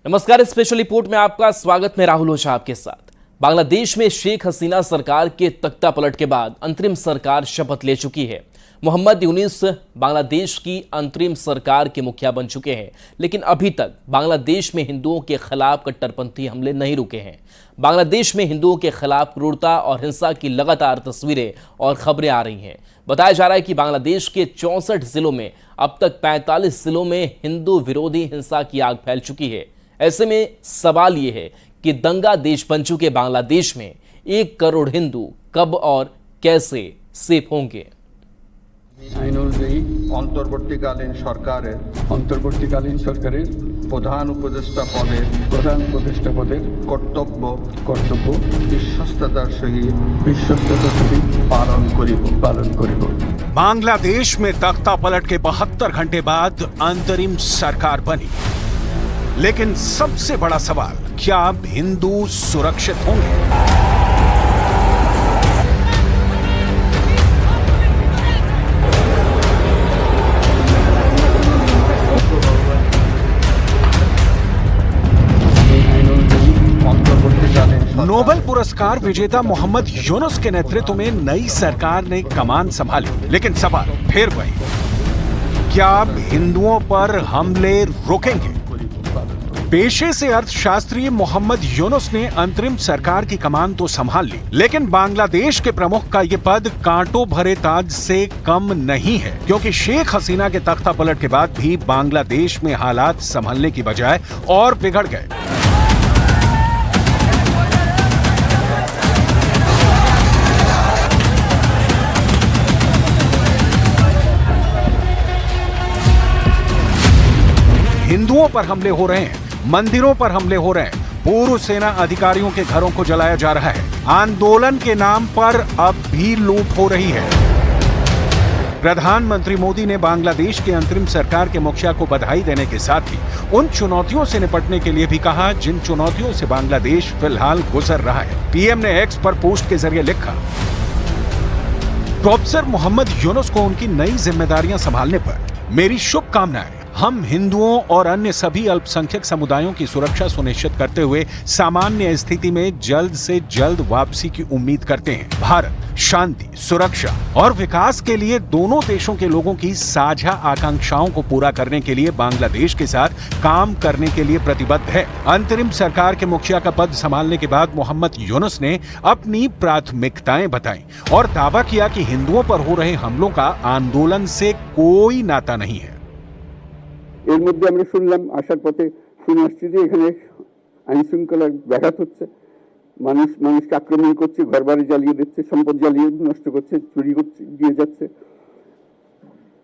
नमस्कार, special report में आपका स्वागत। मैं राहुल ओझा आपके साथ। बांग्लादेश में शेख हसीना सरकार के तख्ता पलट के बाद अंतरिम सरकार शपथ ले चुकी है। मोहम्मद यूनुस बांग्लादेश की अंतरिम सरकार के मुखिया बन चुके हैं, लेकिन अभी तक बांग्लादेश में हिंदुओं के खिलाफ कट्टरपंथी हमले नहीं रुके हैं। बांग्लादेश में हिंदुओं के खिलाफ क्रूरता और हिंसा की लगातार तस्वीरें और खबरें आ रही हैं। बताया जा रहा है कि बांग्लादेश के 64 जिलों में अब तक 45 जिलों में हिंदू विरोधी हिंसा की आग फैल चुकी है। ऐसे में सवाल ये है कि दंगा देश बन चुके बांग्लादेश में 1 करोड़ हिंदू कब और कैसे सेफ होंगे। আইন অনুযায়ী অন্তর্বর্তীকালীন সরকারের প্রধান উপদেষ্টা পদের কর্তব্য বিশ্বস্ততার সহিত পালন করিব। बांग्लादेश में तख्ता पलट के 72 घंटे बाद अंतरिम सरकार बनी, लेकिन सबसे बड़ा सवाल, क्या अब हिंदू सुरक्षित होंगे? नोबेल पुरस्कार विजेता मोहम्मद यूनुस के नेतृत्व में नई सरकार ने कमान संभाली, लेकिन सवाल फिर वही, क्या अब हिंदुओं पर हमले रुकेंगे? पेशे से अर्थशास्त्री मोहम्मद यूनुस ने अंतरिम सरकार की कमान तो संभाल ली, लेकिन बांग्लादेश के प्रमुख का ये पद कांटों भरे ताज से कम नहीं है, क्योंकि शेख हसीना के तख्ता पलट के बाद भी बांग्लादेश में हालात संभलने की बजाय और बिगड़ गए। हिंदुओं पर हमले हो रहे हैं, मंदिरों पर हमले हो रहे हैं, पूर्व सेना अधिकारियों के घरों को जलाया जा रहा है, आंदोलन के नाम पर अब भी लूट हो रही है। प्रधानमंत्री मोदी ने बांग्लादेश के अंतरिम सरकार के मुखिया को बधाई देने के साथ ही उन चुनौतियों से निपटने के लिए भी कहा जिन चुनौतियों से बांग्लादेश फिलहाल गुजर रहा है। पीएम ने एक्स पर पोस्ट के जरिए लिखा, प्रोफेसर मोहम्मद यूनुस को उनकी नई जिम्मेदारियां संभालने पर मेरी शुभकामनाएं। हम हिंदुओं और अन्य सभी अल्पसंख्यक समुदायों की सुरक्षा सुनिश्चित करते हुए सामान्य स्थिति में जल्द से जल्द वापसी की उम्मीद करते हैं। भारत शांति, सुरक्षा और विकास के लिए दोनों देशों के लोगों की साझा आकांक्षाओं को पूरा करने के लिए बांग्लादेश के साथ काम करने के लिए प्रतिबद्ध है। अंतरिम सरकार के मुखिया का पद संभालने के बाद मोहम्मद यूनुस ने अपनी प्राथमिकताएं बताई और दावा किया कि हिंदुओं पर हो रहे हमलों का आंदोलन से कोई नाता नहीं है। এর মধ্যে আমরা শুনলাম, আসার পথে শুনে আসছি যে এখানে আইন শৃঙ্খলার ব্যাঘাত হচ্ছে, মানুষকে আক্রমণ করছে, ঘরবাড়ি জ্বালিয়ে দিচ্ছে, সম্পদ জ্বালিয়ে নষ্ট করছে, চুরি করছে, দিয়ে যাচ্ছে,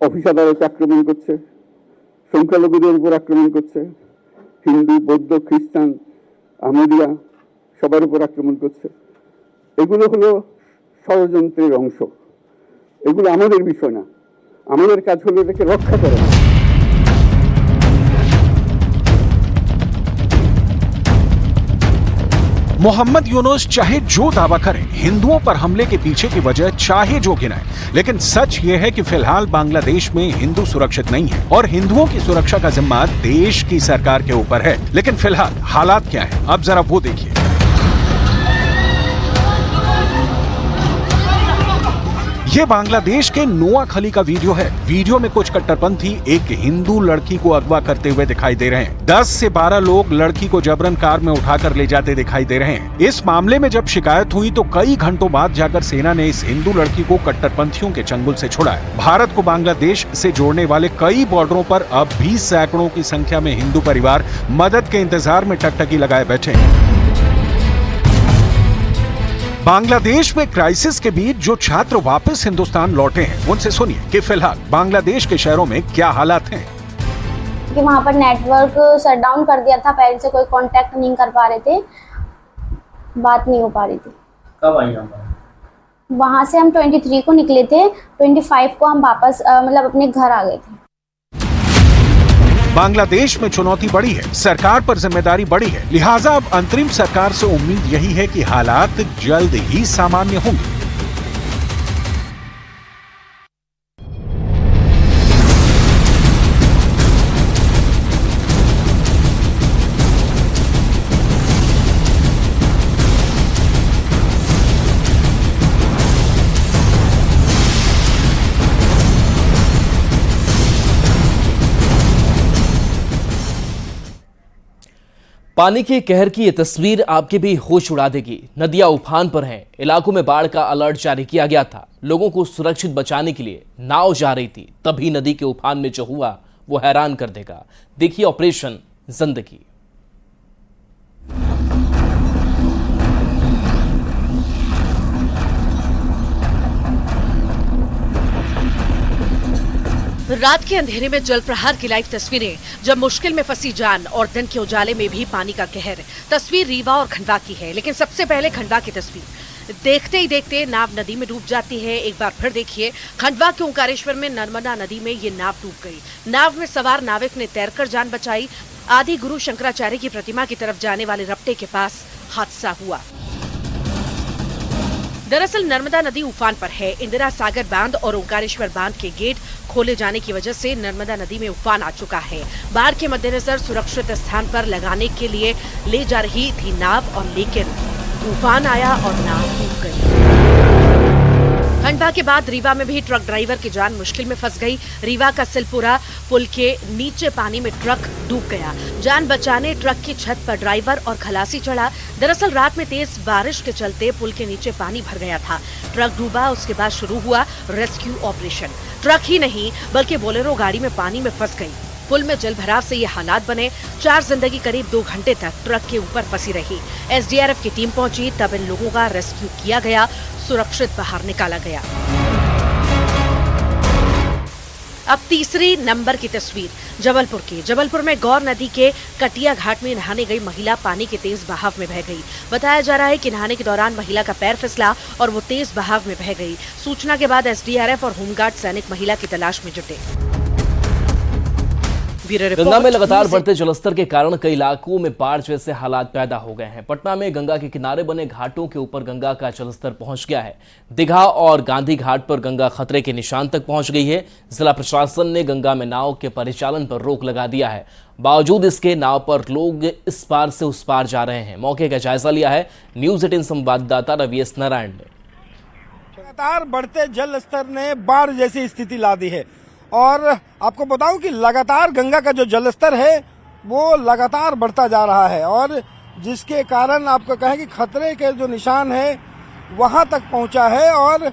অফিস আদালতে আক্রমণ করছে, সংখ্যালঘুদের উপর আক্রমণ করছে, হিন্দু, বৌদ্ধ, খ্রিস্টান, আহমদিয়া সবার উপর আক্রমণ করছে। এগুলো হলো ষড়যন্ত্রের অংশ। এগুলো আমাদের বিষয় না, আমাদের কাজ হলো এটাকে রক্ষা করা। मोहम्मद यूनुस चाहे जो दावा करें, हिंदुओं पर हमले के पीछे की वजह चाहे जो गिनाए, लेकिन सच ये है कि फिलहाल बांग्लादेश में हिंदू सुरक्षित नहीं है और हिंदुओं की सुरक्षा का जिम्मा देश की सरकार के ऊपर है। लेकिन फिलहाल हालात क्या हैं, अब जरा वो देखिए। ये बांग्लादेश के नोआखली का वीडियो है। वीडियो में कुछ कट्टरपंथी एक हिंदू लड़की को अगवा करते हुए दिखाई दे रहे हैं। 10 से 12 लोग लड़की को जबरन कार में उठाकर ले जाते दिखाई दे रहे हैं। इस मामले में जब शिकायत हुई तो कई घंटों बाद जाकर सेना ने इस हिंदू लड़की को कट्टरपंथियों के चंगुल से छुड़ाया। भारत को बांग्लादेश से जोड़ने वाले कई बॉर्डरों पर अब भी सैकड़ों की संख्या में हिंदू परिवार मदद के इंतजार में टकटकी लगाए बैठे हैं। बांग्लादेश में क्राइसिस के बीच जो छात्र वापस हिंदुस्तान लौटे हैं, उनसे सुनिए कि फिलहाल बांग्लादेश के शहरों में क्या हालात हैं। कि वहाँ पर नेटवर्क शट डाउन कर दिया था, पेरेंट्स से कोई कांटेक्ट नहीं कर पा रहे थे, बात नहीं हो पा रही थी। कब आई हम? वहाँ से हम 23 को निकले थे, 25 को हम वापस मतलब अपने घर आ गए थे। बांग्लादेश में चुनौती बड़ी है, सरकार पर जिम्मेदारी बड़ी है, लिहाजा अब अंतरिम सरकार से उम्मीद यही है कि हालात जल्द ही सामान्य होंगे। पानी के कहर की ये तस्वीर आपके भी होश उड़ा देगी। नदियां उफान पर हैं, इलाकों में बाढ़ का अलर्ट जारी किया गया था। लोगों को सुरक्षित बचाने के लिए नाव जा रही थी, तभी नदी के उफान में जो हुआ वो हैरान कर देगा। देखिए ऑपरेशन जिंदगी। रात के अंधेरे में जल प्रहार की लाइव तस्वीरें, जब मुश्किल में फंसी जान और दिन के उजाले में भी पानी का कहर। तस्वीर रीवा और खंडवा की है, लेकिन सबसे पहले खंडवा की तस्वीर। देखते ही देखते नाव नदी में डूब जाती है। एक बार फिर देखिए, खंडवा के ओंकारेश्वर में नर्मदा नदी में ये नाव डूब गई। नाव में सवार नाविक ने तैरकर जान बचाई। आदि गुरु शंकराचार्य की प्रतिमा की तरफ जाने वाले रपटे के पास हादसा हुआ। दरअसल नर्मदा नदी उफान पर है। इंदिरा सागर बांध और ओंकारेश्वर बांध के गेट खोले जाने की वजह से नर्मदा नदी में उफान आ चुका है। बाढ़ के मद्देनजर सुरक्षित स्थान पर लगाने के लिए ले जा रही थी नाव, और लेकिन तूफान आया और नाव डूब गई। खंडवा के बाद रीवा में भी ट्रक ड्राइवर की जान मुश्किल में फंस गई। रीवा का सिलपुरा पुल के नीचे पानी में ट्रक डूब गया। जान बचाने ट्रक की छत पर ड्राइवर और खलासी चढ़ा। दरअसल रात में तेज बारिश के चलते पुल के नीचे पानी भर गया था। ट्रक डूबा, उसके बाद शुरू हुआ रेस्क्यू ऑपरेशन। ट्रक ही नहीं बल्कि बोलेरो गाड़ी में पानी में फंस गई। पुल में जल भराव से ये हालात बने। 4 जिंदगी करीब 2 घंटे तक ट्रक के ऊपर फंसी रही। एसडीआरएफ की टीम पहुंची, तब इन लोगों का रेस्क्यू किया गया, सुरक्षित बाहर निकाला गया। अब तीसरी नंबर की तस्वीर जबलपुर की। जबलपुर में गौर नदी के कटिया घाट में नहाने गई महिला पानी के तेज बहाव में बह गई। बताया जा रहा है कि नहाने के दौरान महिला का पैर फिसला और वो तेज बहाव में बह गई। सूचना के बाद एसडीआरएफ और होमगार्ड सैनिक महिला की तलाश में जुटे। गंगा में लगातार बढ़ते जलस्तर के कारण कई इलाकों में बाढ़ जैसे हालात पैदा हो गए हैं। पटना में गंगा के किनारे बने घाटों के ऊपर गंगा का जलस्तर पहुंच गया है। दीघा और गांधी घाट पर गंगा खतरे के निशान तक पहुंच गई है। जिला प्रशासन ने गंगा में नाव के परिचालन पर रोक लगा दिया है। बावजूद इसके नाव पर लोग इस पार से उस पार जा रहे हैं। मौके का जायजा लिया है न्यूज 18 संवाददाता रवि एस नारायण ने। लगातार बढ़ते जल स्तर ने बाढ़ जैसी स्थिति ला दी है, और आपको बताऊं कि लगातार गंगा का जो जलस्तर है वो लगातार बढ़ता जा रहा है, और जिसके कारण आपको कहें कि खतरे के जो निशान है वहां तक पहुंचा है, और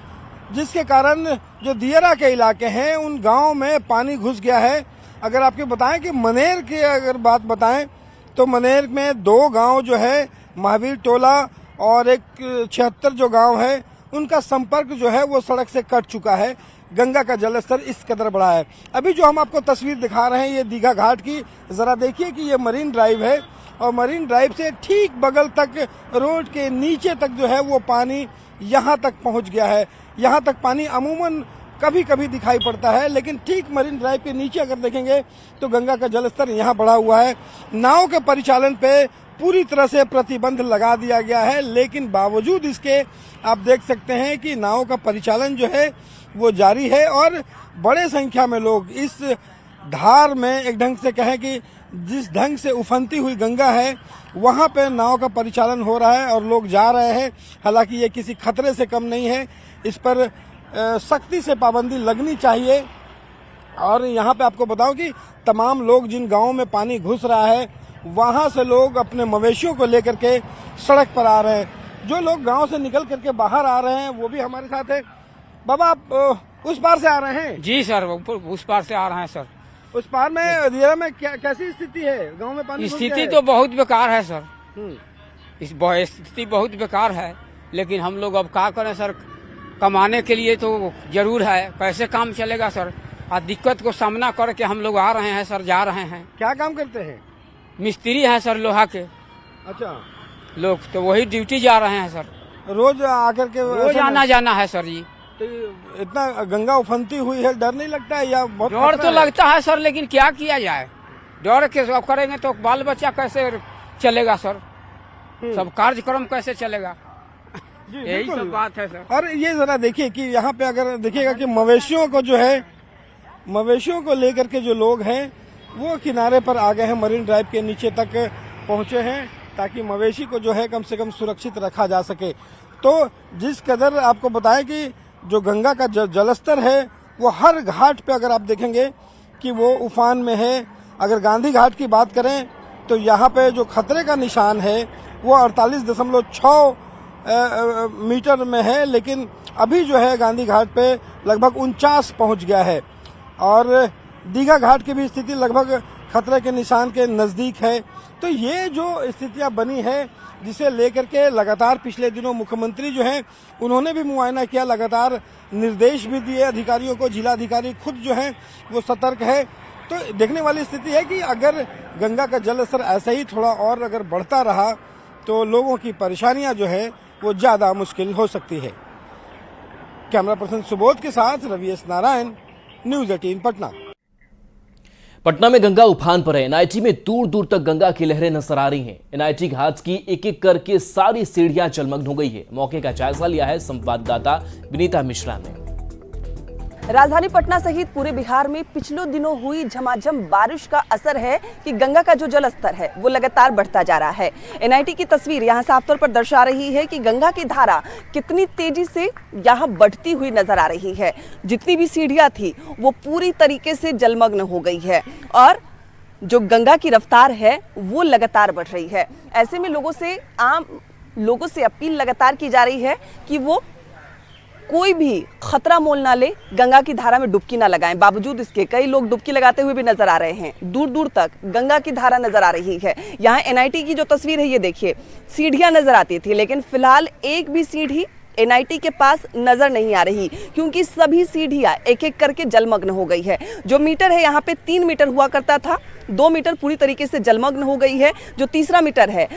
जिसके कारण जो दियरा के इलाके हैं उन गांवों में पानी घुस गया है। अगर आपको बताएं कि मनेर की अगर बात बताएं तो मनेर में 2 गांव जो है महावीर टोला और एक 76 जो गांव है उनका संपर्क जो है वो सड़क से कट चुका है। गंगा का जलस्तर इस कदर बढ़ा है। अभी जो हम आपको तस्वीर दिखा रहे हैं ये दीघा घाट की, जरा देखिए कि ये मरीन ड्राइव है, और मरीन ड्राइव से ठीक बगल तक रोड के नीचे तक जो है वो पानी यहाँ तक पहुँच गया है। यहाँ तक पानी अमूमन कभी कभी दिखाई पड़ता है, लेकिन ठीक मरीन ड्राइव के नीचे अगर देखेंगे तो गंगा का जलस्तर यहाँ बढ़ा हुआ है। नाव के परिचालन पे पूरी तरह से प्रतिबंध लगा दिया गया है, लेकिन बावजूद इसके आप देख सकते हैं कि नाव का परिचालन जो है वो जारी है, और बड़े संख्या में लोग इस धार में एक ढंग से कहें कि जिस ढंग से उफनती हुई गंगा है वहां पे नाव का परिचालन हो रहा है और लोग जा रहे हैं। हालांकि ये किसी खतरे से कम नहीं है, इस पर सख्ती से पाबंदी लगनी चाहिए। और यहाँ पे आपको बताऊं कि तमाम लोग जिन गाँवों में पानी घुस रहा है वहां से लोग अपने मवेशियों को लेकर के सड़क पर आ रहे हैं। जो लोग गांव से निकल करके बाहर आ रहे हैं वो भी हमारे साथ है। बाबा, आप उस पार से आ रहे हैं? जी सर, उस पार से आ रहे हैं सर। उस पार में दियरा में कैसी स्थिति है? गांव में पानी स्थिति तो बहुत बेकार है सर। इस स्थिति बहुत बेकार है, लेकिन हम लोग अब क्या करें सर, कमाने के लिए तो जरूर है, कैसे काम चलेगा सर। और दिक्कत को सामना करके हम लोग आ रहे हैं सर, जा रहे हैं। क्या काम करते हैं? मिस्त्री हैं सर, लोहा के। अच्छा, लोग तो वही ड्यूटी जा रहे हैं सर। रोज आकर के रोज आना जाना है सर जी। तो इतना गंगा उफनती हुई है, डर नहीं लगता है या बहुत? डर तो लगता है सर, लेकिन क्या किया जाए, डर के सब करेंगे तो बाल बच्चा कैसे चलेगा सर, सब कार्यक्रम कैसे चलेगा, यही सब बात है सर। और ये जरा देखिए कि यहाँ पे अगर देखिएगा कि मवेशियों को जो है, मवेशियों को लेकर के जो लोग हैं वो किनारे पर आ गए हैं, मरीन ड्राइव के नीचे तक पहुंचे हैं, ताकि मवेशी को जो है कम से कम सुरक्षित रखा जा सके। तो जिस कदर आपको बताएं कि जो गंगा का जलस्तर है वो हर घाट पे अगर आप देखेंगे कि वो उफान में है। अगर गांधी घाट की बात करें तो यहाँ पे जो खतरे का निशान है वो 48.6 मीटर में है, लेकिन अभी जो है गांधी घाट पे लगभग 49 पहुंच गया है और दीघा घाट की भी स्थिति लगभग खतरे के निशान के नजदीक है। तो ये जो स्थितियां बनी है जिसे लेकर के लगातार पिछले दिनों मुख्यमंत्री जो हैं उन्होंने भी मुआयना किया, लगातार निर्देश भी दिए अधिकारियों को, जिलाधिकारी खुद जो हैं वो सतर्क है। तो देखने वाली स्थिति है कि अगर गंगा का जल स्तर ऐसा ही थोड़ा और अगर बढ़ता रहा तो लोगों की परेशानियां जो है वो ज्यादा मुश्किल हो सकती है। कैमरा पर्सन सुबोध के साथ रवि एस नारायण, न्यूज़ 18 पटना। पटना में गंगा उफान पर है। एनआईटी में दूर दूर तक गंगा की लहरें नजर आ रही हैं। एनआईटी घाट की एक एक करके सारी सीढ़ियां जलमग्न हो गई है। मौके का जायजा लिया है संवाददाता विनीता मिश्रा ने। राजधानी पटना सहित पूरे बिहार में पिछले दिनों हुई झमाझम बारिश का असर है कि गंगा का जो जल स्तर है वो लगातार बढ़ता जा रहा है। एनआईटी की तस्वीर यहां साफ तौर पर दर्शा रही है कि गंगा की धारा कितनी तेजी से यहां बढ़ती हुई नजर आ रही है। जितनी भी सीढ़ियां थी वो पूरी तरीके से जलमग्न हो गई है और जो गंगा की रफ्तार है वो लगातार बढ़ रही है। ऐसे में आम लोगों से अपील लगातार की जा रही है कि वो कोई भी खतरा मोल ना ले, गंगा की धारा में डुबकी ना लगाएं। बावजूद इसके कई लोग डुबकी लगाते हुए भी नजर आ रहे हैं। दूर दूर तक गंगा की धारा नजर आ रही है। यहाँ एनआईटी की जो तस्वीर है ये देखिए, सीढ़ियां नजर आती थी लेकिन फिलहाल एक भी सीढ़ी एनआईटी के पास नजर नहीं आ रही क्योंकि सभी सीढ़ियां एक एक करके जलमग्न हो गई है। जो मीटर है यहाँ पे 3 मीटर हुआ करता था, 2 मीटर पूरी तरीके से जलमग्न हो गई है। जो तीसरा मीटर है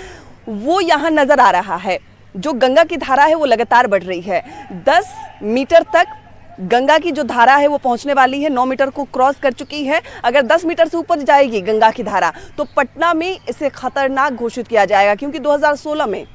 वो यहाँ नजर आ रहा है। जो गंगा की धारा है वो लगातार बढ़ रही है। 10 मीटर तक गंगा की जो धारा है वो पहुंचने वाली है, 9 मीटर को क्रॉस कर चुकी है। अगर 10 मीटर से ऊपर जाएगी गंगा की धारा तो पटना में इसे खतरनाक घोषित किया जाएगा क्योंकि 2016 में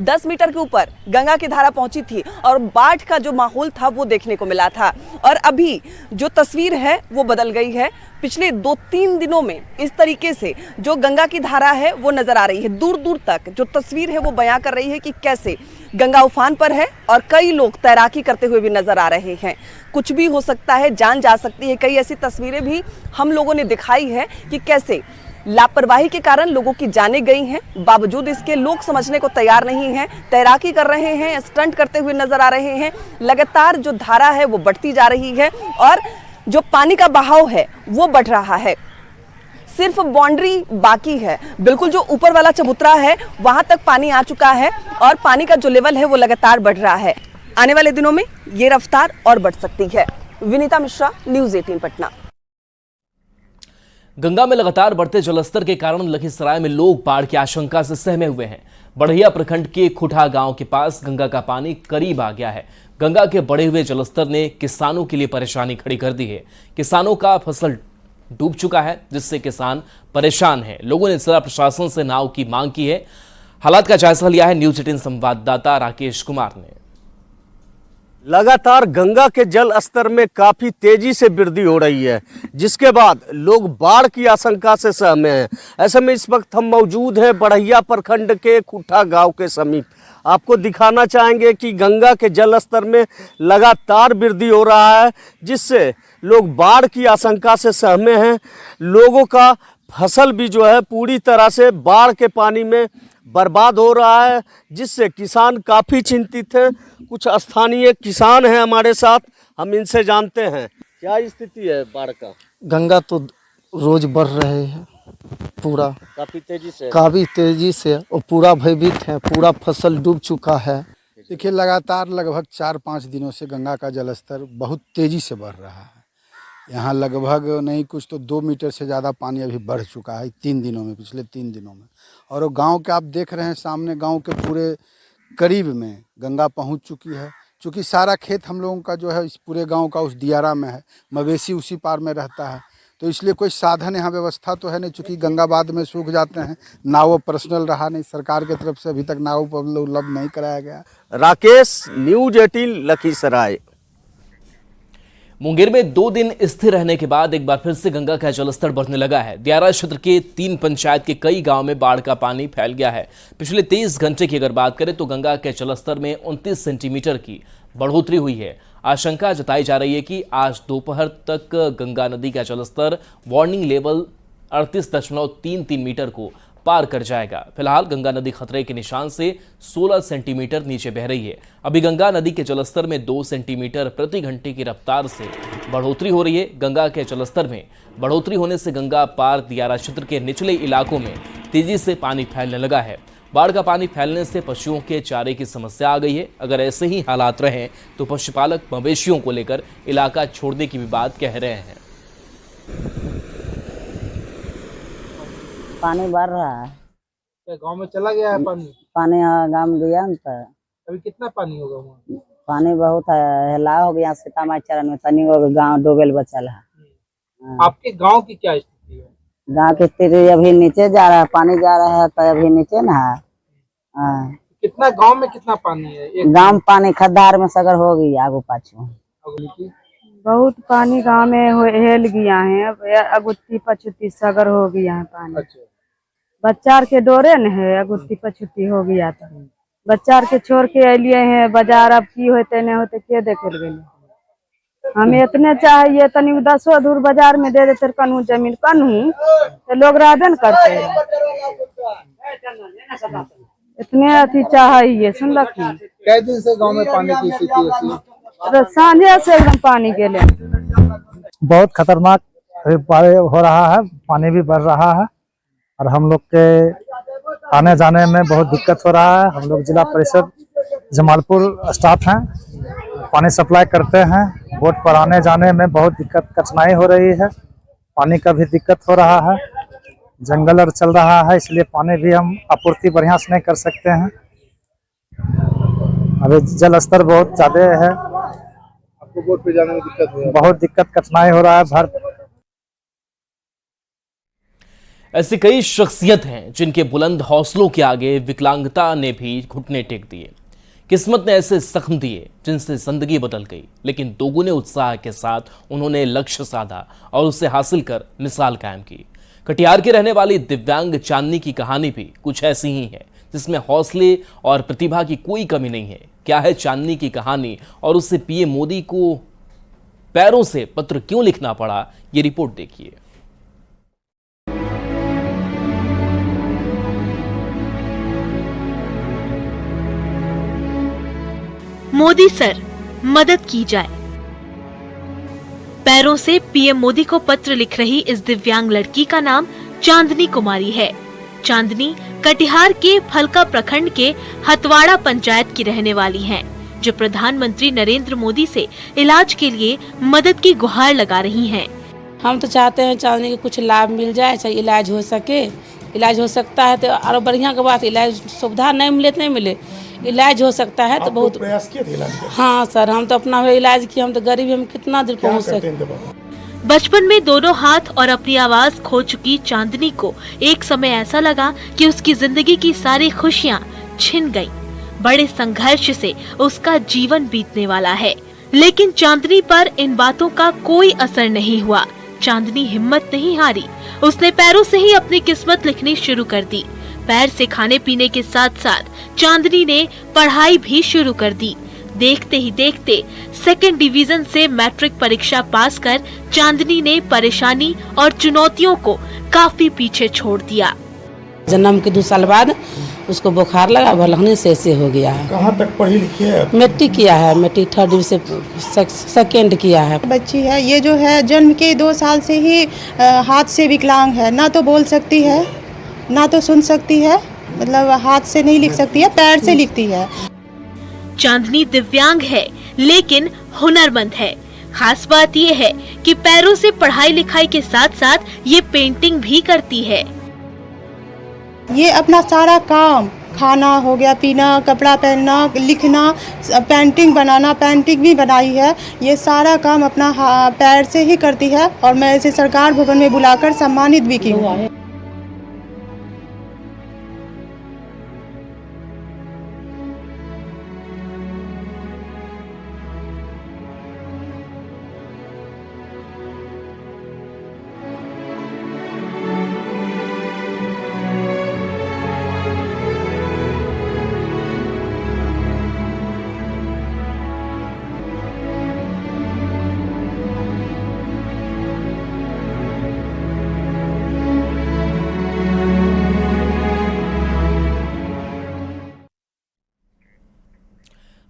10 मीटर के ऊपर गंगा की धारा पहुंची थी और बाढ़ का जो माहौल था वो देखने को मिला था। और अभी जो तस्वीर है वो बदल गई है। पिछले 2-3 दिनों में इस तरीके से जो गंगा की धारा है वो नजर आ रही है। दूर दूर तक जो तस्वीर है वो बयां कर रही है कि कैसे गंगा उफान पर है और कई लोग तैराकी करते हुए भी नजर आ रहे हैं। कुछ भी हो सकता है, जान जा सकती है। कई ऐसी तस्वीरें भी हम लोगों ने दिखाई है कि कैसे लापरवाही के कारण लोगों की जानें गई हैं। बावजूद इसके लोग समझने को तैयार नहीं हैं, तैराकी कर रहे हैं, स्टंट करते हुए नजर आ रहे हैं। लगातार जो धारा है वो बढ़ती जा रही है और जो पानी का बहाव है वो बढ़ रहा है। सिर्फ बाउंड्री बाकी है, बिल्कुल जो ऊपर वाला चबूतरा है वहां तक पानी आ चुका है और पानी का जो लेवल है वो लगातार बढ़ रहा है। आने वाले दिनों में ये रफ्तार और बढ़ सकती है। विनीता मिश्रा, न्यूज़ 18 पटना। गंगा में लगातार बढ़ते जलस्तर के कारण लखीसराय में लोग बाढ़ की आशंका से सहमे हुए हैं। बढ़िया प्रखंड के खुठा गांव के पास गंगा का पानी करीब आ गया है। गंगा के बढ़े हुए जलस्तर ने किसानों के लिए परेशानी खड़ी कर दी है। किसानों का फसल डूब चुका है जिससे किसान परेशान हैं। लोगों ने जिला प्रशासन से नाव की मांग की है। हालात का जायजा लिया है न्यूज़ 18 संवाददाता राकेश कुमार ने। लगातार गंगा के जल स्तर में काफी तेजी से वृद्धि हो रही है, जिसके बाद लोग बाढ़ की आशंका से सहमे हैं। ऐसे में इस वक्त हम मौजूद हैं बढ़िया प्रखंड के खुठा गांव के समीप। आपको दिखाना चाहेंगे कि गंगा के जल स्तर में लगातार वृद्धि हो रहा है, जिससे लोग बाढ़ की आशंका से सहमे हैं। लोगों का फसल भी जो है पूरी तरह से बाढ़ के पानी में बर्बाद हो रहा है, जिससे किसान काफ़ी चिंतित हैं। कुछ स्थानीय किसान हैं हमारे साथ, हम इनसे जानते हैं क्या स्थिति है बाढ़ का। गंगा तो रोज बढ़ रहे हैं, पूरा काफ़ी तेजी से और पूरा भयभीत है, पूरा फसल डूब चुका है। देखिए लगातार लगभग 4-5 दिनों से गंगा का जलस्तर बहुत तेजी से बढ़ रहा है। यहाँ लगभग नहीं कुछ तो 2 मीटर से ज़्यादा पानी अभी बढ़ चुका है 3 दिनों में, पिछले 3 दिनों में। और वो गांव के आप देख रहे हैं सामने, गांव के पूरे करीब में गंगा पहुंच चुकी है। चूँकि सारा खेत हम लोगों का जो है इस पूरे गांव का उस दियारा में है, मवेशी उसी पार में रहता है, तो इसलिए कोई साधन यहाँ व्यवस्था तो है नहीं। चूँकि गंगा बाद में सूख जाते हैं, नाव पर्सनल रहा नहीं, सरकार की तरफ से अभी तक नाव उपलब्ध नहीं कराया गया। राकेश, न्यूज़ 18 लखीसराय। मुंगेर में 2 दिन स्थिर रहने के बाद एक बार फिर से गंगा का जलस्तर बढ़ने लगा है। दियारा क्षेत्र के 3 पंचायत के कई गांव में बाढ़ का पानी फैल गया है। पिछले 23 घंटे की अगर बात करें तो गंगा के जलस्तर में 29 सेंटीमीटर की बढ़ोतरी हुई है। आशंका जताई जा रही है कि आज दोपहर तक गंगा नदी का जलस्तर वार्निंग लेवल 38.33 मीटर को पार कर जाएगा। फिलहाल गंगा नदी खतरे के निशान से 16 सेंटीमीटर नीचे बह रही है। अभी गंगा नदी के जलस्तर में 2 सेंटीमीटर प्रति घंटे की रफ्तार से बढ़ोतरी हो रही है। गंगा के जलस्तर में बढ़ोतरी होने से गंगा पार दियारा क्षेत्र के निचले इलाकों में तेजी से पानी फैलने लगा है। बाढ़ का पानी फैलने से पशुओं के चारे की समस्या आ गई है। अगर ऐसे ही हालात रहें तो पशुपालक मवेशियों को लेकर इलाका छोड़ने की भी बात कह रहे हैं। पानी बढ़ रहा है। गांव में चला गया है पानी? पानी गांव में गया ना। अभी कितना पानी होगा वहाँ? पानी बहुत है, हिला हो गया सीतामढ़ी चरण में, तनी गाँव डूबेल बचल है। आपके गांव की क्या स्थिति है? गाँव की स्थिति अभी नीचे जा रहा है, पानी जा रहा है तो अभी नीचे ना है। कितना गांव में कितना पानी है? गाँव पानी खद्दार में सगर हो गई आगू पाछू। बहुत पानी गांव में हेल गया है, अगुत्ती पछुती सगर हो गया है पानी। अच्छा। बच्चा के डोरे न है, अगुत्ती पछुती हो गया तो बच्चा के छोड़ के अलिए हैं बाजार। अब की होते नहीं होते के देखे गए। हमें इतने चाहिए तनी 10 दूर बाजार में दे देते कनू जमीन कनू तो लोग रहबे न करते। इतने अथी चाहिए। सुन रखी कै दिन से गांव में पानी की स्थिति है? सांझे से एकदम पानी गेले। बहुत खतरनाक हो रहा है, पानी भी बढ़ रहा है और हम लोग के आने जाने में बहुत दिक्कत हो रहा है। हम लोग जिला परिषद जमालपुर स्टाफ हैं, पानी सप्लाई करते हैं। बोट पर आने जाने में बहुत दिक्कत कठिनाई हो रही है, पानी का भी दिक्कत हो रहा है। जंगल और चल रहा है, इसलिए पानी भी हम आपूर्ति बढ़िया से नहीं कर सकते हैं। अभी जल स्तर बहुत ज्यादा है, आपको बोट पे जाने में दिक्कत हो रहा है? बहुत दिक्कत कठिनाई हो रहा है। ऐसी कई शख्सियत हैं जिनके बुलंद हौसलों के आगे विकलांगता ने भी घुटने टेक दिए। किस्मत ने ऐसे जख्म दिए जिनसे जिंदगी बदल गई, लेकिन दोगुने उत्साह के साथ उन्होंने लक्ष्य साधा और उसे हासिल कर मिसाल कायम की। कटिहार की रहने वाली दिव्यांग चांदनी की कहानी भी कुछ ऐसी ही है, जिसमें हौसले और प्रतिभा की कोई कमी नहीं है। क्या है चांदनी की कहानी और उसे पीएम मोदी को पैरों से पत्र क्यों लिखना पड़ा, ये रिपोर्ट देखिए। मोदी सर, मदद की जाए। पैरों से पीएम मोदी को पत्र लिख रही इस दिव्यांग लड़की का नाम चांदनी कुमारी है। चांदनी कटिहार के फलका प्रखंड के हथवाड़ा पंचायत की रहने वाली हैं, जो प्रधानमंत्री नरेंद्र मोदी से इलाज के लिए मदद की गुहार लगा रही हैं। हम तो चाहते हैं चांदनी को कुछ लाभ मिल जाए, चाहे इलाज हो सके। इलाज हो सकता है तो और बढ़िया के बात, इलाज सुविधा नहीं मिले तो नहीं मिले, इलाज हो सकता है तो बहुत प्रयास किए थे इलाज के? हाँ सर, हम तो अपना इलाज किए। हम तो गरीब, हम कितना दूर पहुँच सकते। बचपन में दोनों हाथ और अपनी आवाज खो चुकी चांदनी को एक समय ऐसा लगा कि उसकी जिंदगी की सारी खुशियाँ छिन गईं। बड़े संघर्ष से उसका जीवन बीतने वाला है, लेकिन चांदनी पर इन बातों का कोई असर नहीं हुआ। चांदनी हिम्मत नहीं हारी, उसने पैरों से ही अपनी किस्मत लिखनी शुरू कर दी। पैर से खाने पीने के साथ साथ चांदनी ने पढ़ाई भी शुरू कर दी। देखते ही देखते सेकंड डिवीजन से मैट्रिक परीक्षा पास कर चांदनी ने परेशानी और चुनौतियों को काफी पीछे छोड़ दिया। जन्म के 2 साल बाद उसको बुखार लगा, भलहनी से ऐसे हो गया है। कहाँ तक पढ़ी लिखी है? मैट्रिक किया है, मैट्रिक 3rd डिवीजन सेकेंड किया है। बच्ची है ये जो है जन्म के 2 साल से ही हाथ से विकलांग है, ना तो बोल सकती है ना तो सुन सकती है, मतलब हाथ से नहीं लिख सकती है, पैर से लिखती है। चांदनी दिव्यांग है लेकिन हुनरमंद है। खास बात ये है कि पैरों से पढ़ाई लिखाई के साथ साथ ये पेंटिंग भी करती है। ये अपना सारा काम, खाना हो गया, पीना, कपड़ा पहनना, लिखना, पेंटिंग बनाना, पेंटिंग भी बनाई है, ये सारा काम अपना पैर से ही करती है और मैं इसे सरकार भवन में बुलाकर सम्मानित भी की हूँ।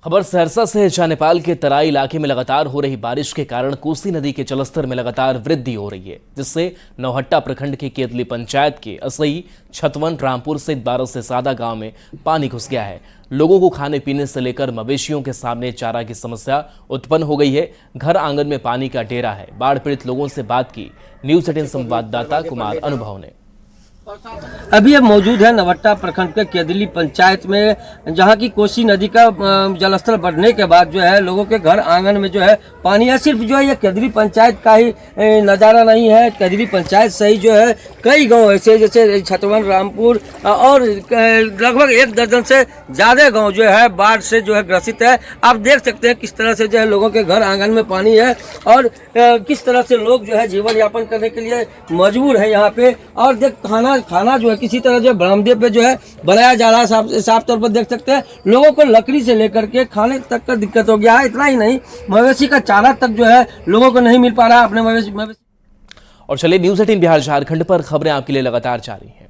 खबर सहरसा से है, जहां नेपाल के तराई इलाके में लगातार हो रही बारिश के कारण कोसी नदी के जलस्तर में लगातार वृद्धि हो रही है, जिससे नौहट्टा प्रखंड के केदली पंचायत के असई, छतवन, रामपुर सहित 12 से ज्यादा गांव में पानी घुस गया है। लोगों को खाने पीने से लेकर मवेशियों के सामने चारा की समस्या उत्पन्न हो गई है। घर आंगन में पानी का डेरा है। बाढ़ पीड़ित लोगों से बात की न्यूज 18 संवाददाता कुमार अनुभव ने। अभी ये मौजूद है नौहट्टा प्रखंड के केदली पंचायत में, जहां की कोसी नदी का जलस्तर बढ़ने के बाद जो है लोगों के घर आंगन में जो है पानी है। सिर्फ जो है ये केदली पंचायत का ही नज़ारा नहीं है, केदली पंचायत से ही जो है कई गांव ऐसे जैसे छतवन, रामपुर और लगभग 1 दर्जन से ज़्यादा गांव जो है बाढ़ से जो है ग्रसित है। आप देख सकते हैं किस तरह से जो है लोगों के घर आंगन में पानी है और किस तरह से लोग जो है जीवन यापन करने के लिए मजबूर है यहाँ पे। और देख खाना जो है किसी तरह जो बरामदे पे जो है बनाया जा रहा है। साफ तौर पर देख सकते हैं लोगों को लकड़ी से लेकर के खाने तक का दिक्कत हो गया है। इतना ही नहीं, मवेशी का चारा तक जो है लोगों को नहीं मिल पा रहा है अपने मवेशी। और चलिए न्यूज 18 बिहार झारखंड पर खबरें आपके लिए लगातार जारी हैं।